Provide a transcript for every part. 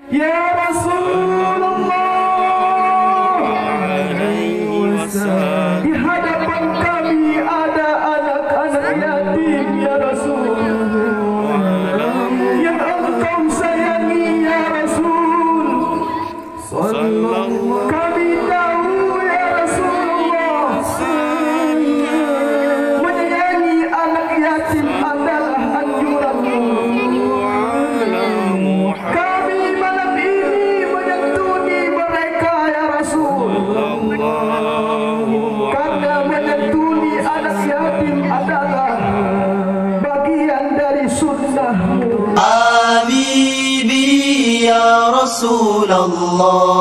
Ya Rasulullah, di hadapan kami ada anak-anak yatim ya Rasul, yang engkau sayangi ya Rasul. Kami tahu ya Rasulullah, menyayangi anak yatim adalah anjuranmu. Kami malam ini menyantuni mereka ya Rasul, karena menyantuni anak yatim adalah bagian dari sunnahmu. Habibi ya Rasulullah.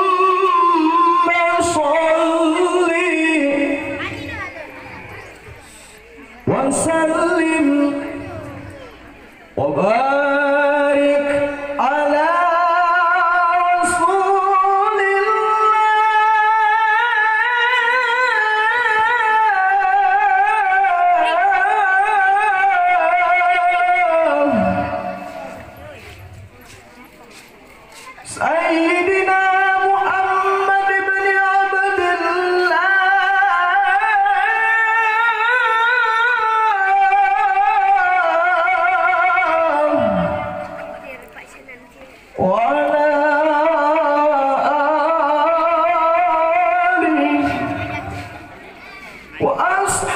Allahumma sholli wa sallim wa barik ala Sayyidina Muhammad ibn Abdullah. Wa ala alihi wa ashabihi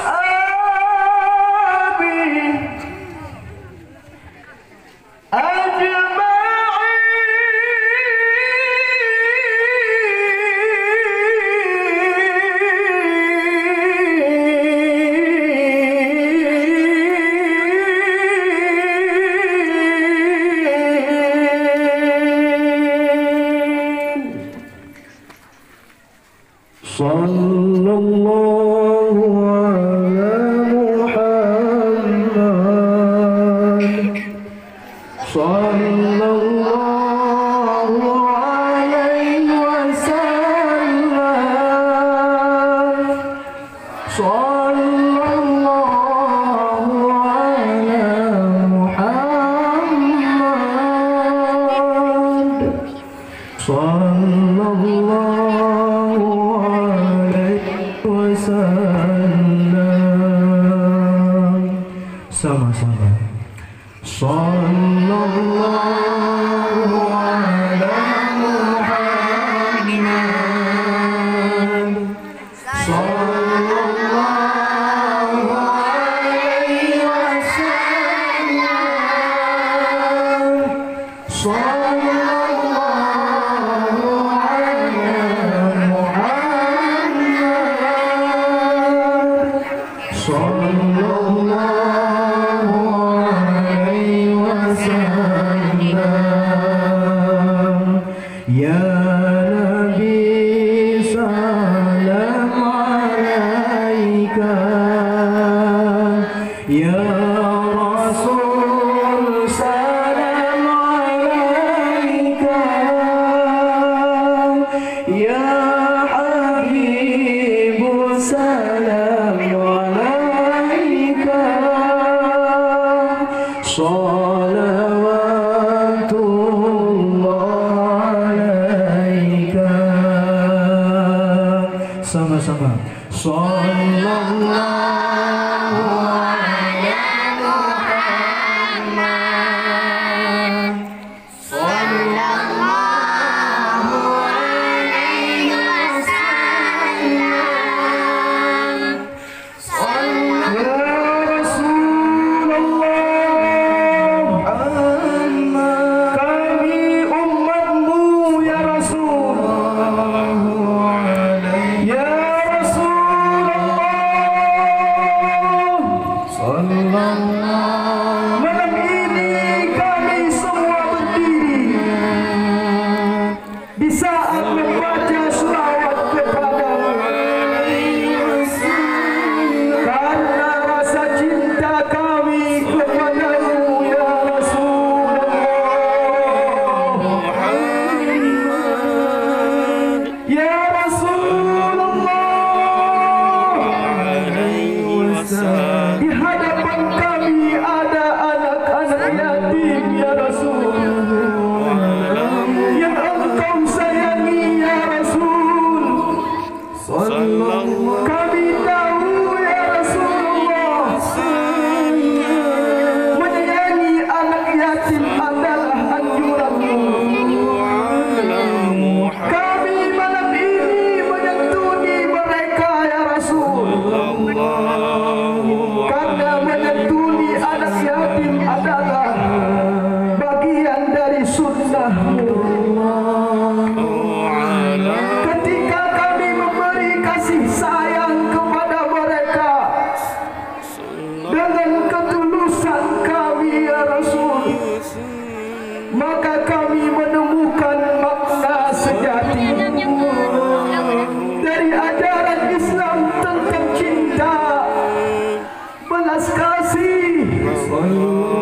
sallallahu ala Muhammad, sallallahu alaihi wasallam, sallallahu ala Muhammad, sallallahu wasallam. Sama-sama. Sallallahu ala Muhammad, sallallahu alaihi wasallam, sallallahu ala Muhammad, sallallahu alaihi wasallam. Ya Nabi salam alaika, ya Rasul salam alaika, ya Habib salam alaika, salawatullah alaika. Sama-sama. Sallallahu ala Muhammad, sallallahu alaihi wasallam, ya Rasulullah, kami umatmu ya Rasul, ya Rasulullah.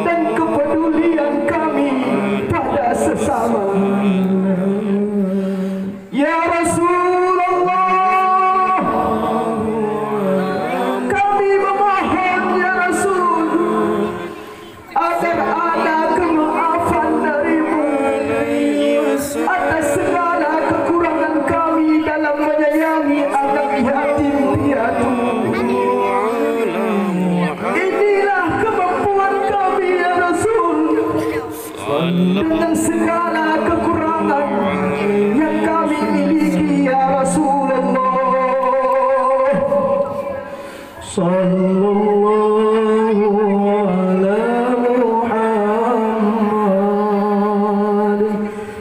dan kepedulian kami pada sesama. Ya Rasulullah, kami memohon ya Rasul agar ada kemaafan darimu atas segala kekurangan kami dalam menyayangi anak yatim piatu. Inilah kemampuan kami ya Rasul dengan segala kekurangan yang kami miliki ya Rasulullah. Sallallahu ala Muhammad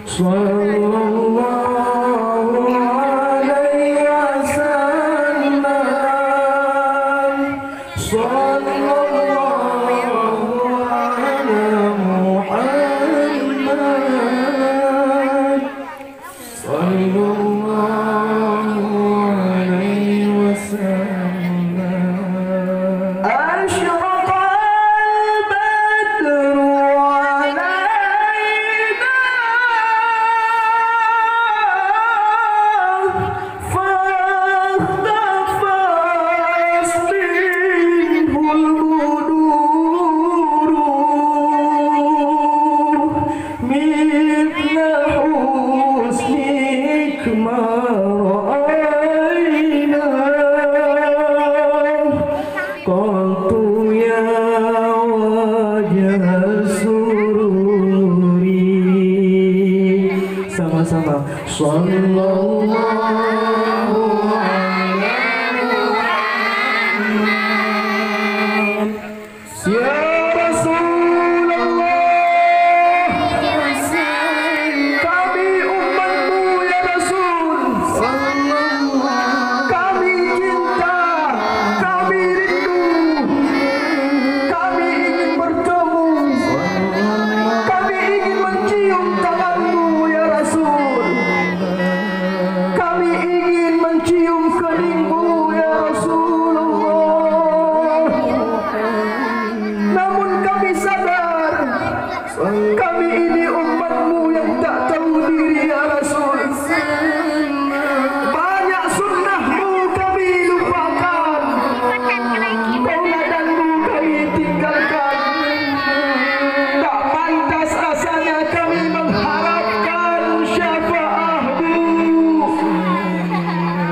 sallallahu alaihi wasallam sallallahu ala Muhammad sallallahu alaihi wasallam. أشرق البدر علينا فاختفت منه البدور مثل حسنك ما رأينا قط يا wajah sururi. Sama-sama. Sallallahu ala Muhammad. Ya Rasulullah, kami umatmu ya Rasul. Kami cinta, kami rindu, kami ingin bertemu, kami ingin mencium tanganmu ya Rasul, kami ingin mencium keningmu ya Rasulullah. Namun kami sadar kami ini umatmu yang tak tahu diri ya Rasul. Banyak sunnahmu kami lupakan, tauladanmu kami tinggalkan. Tak pantas rasanya kami mengharapkan syafaatmu.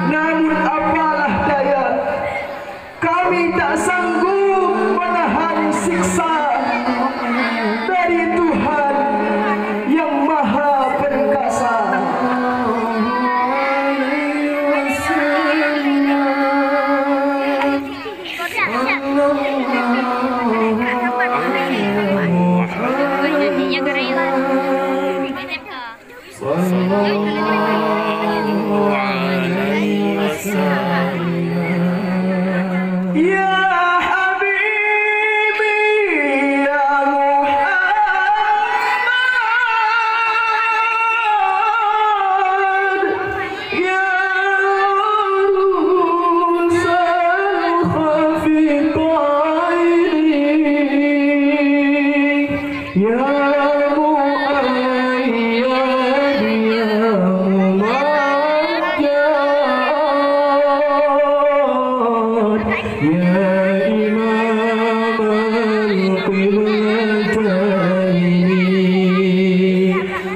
Namun apalah daya, kami tak sanggup menahan siksa dari Tuhan yang Maha Perkasa. Ya Habibi ya Muhammad ya Rusal Khafiqaini ya Mu'ayyad ya Mu'ayyad ya Imam al-Qiblataini.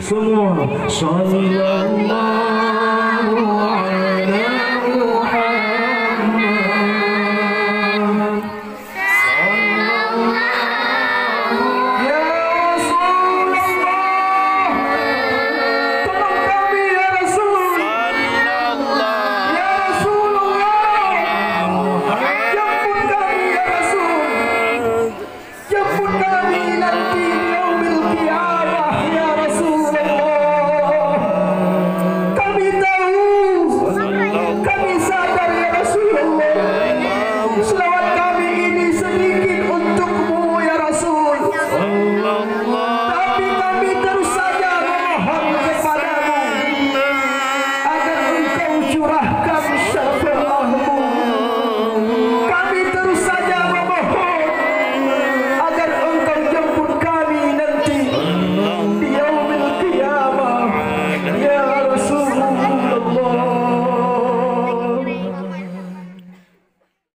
Semua sallallahu ala Muhammad. Ya Rasulullah, tolong kami ya Rasul. Ya Rasulullah, jemput kami ya Rasul. Jemput kami nanti di yaumil qiyamah ya Rasulullah. Kami tahu, kami sadar ya Rasulullah, selawat kami ini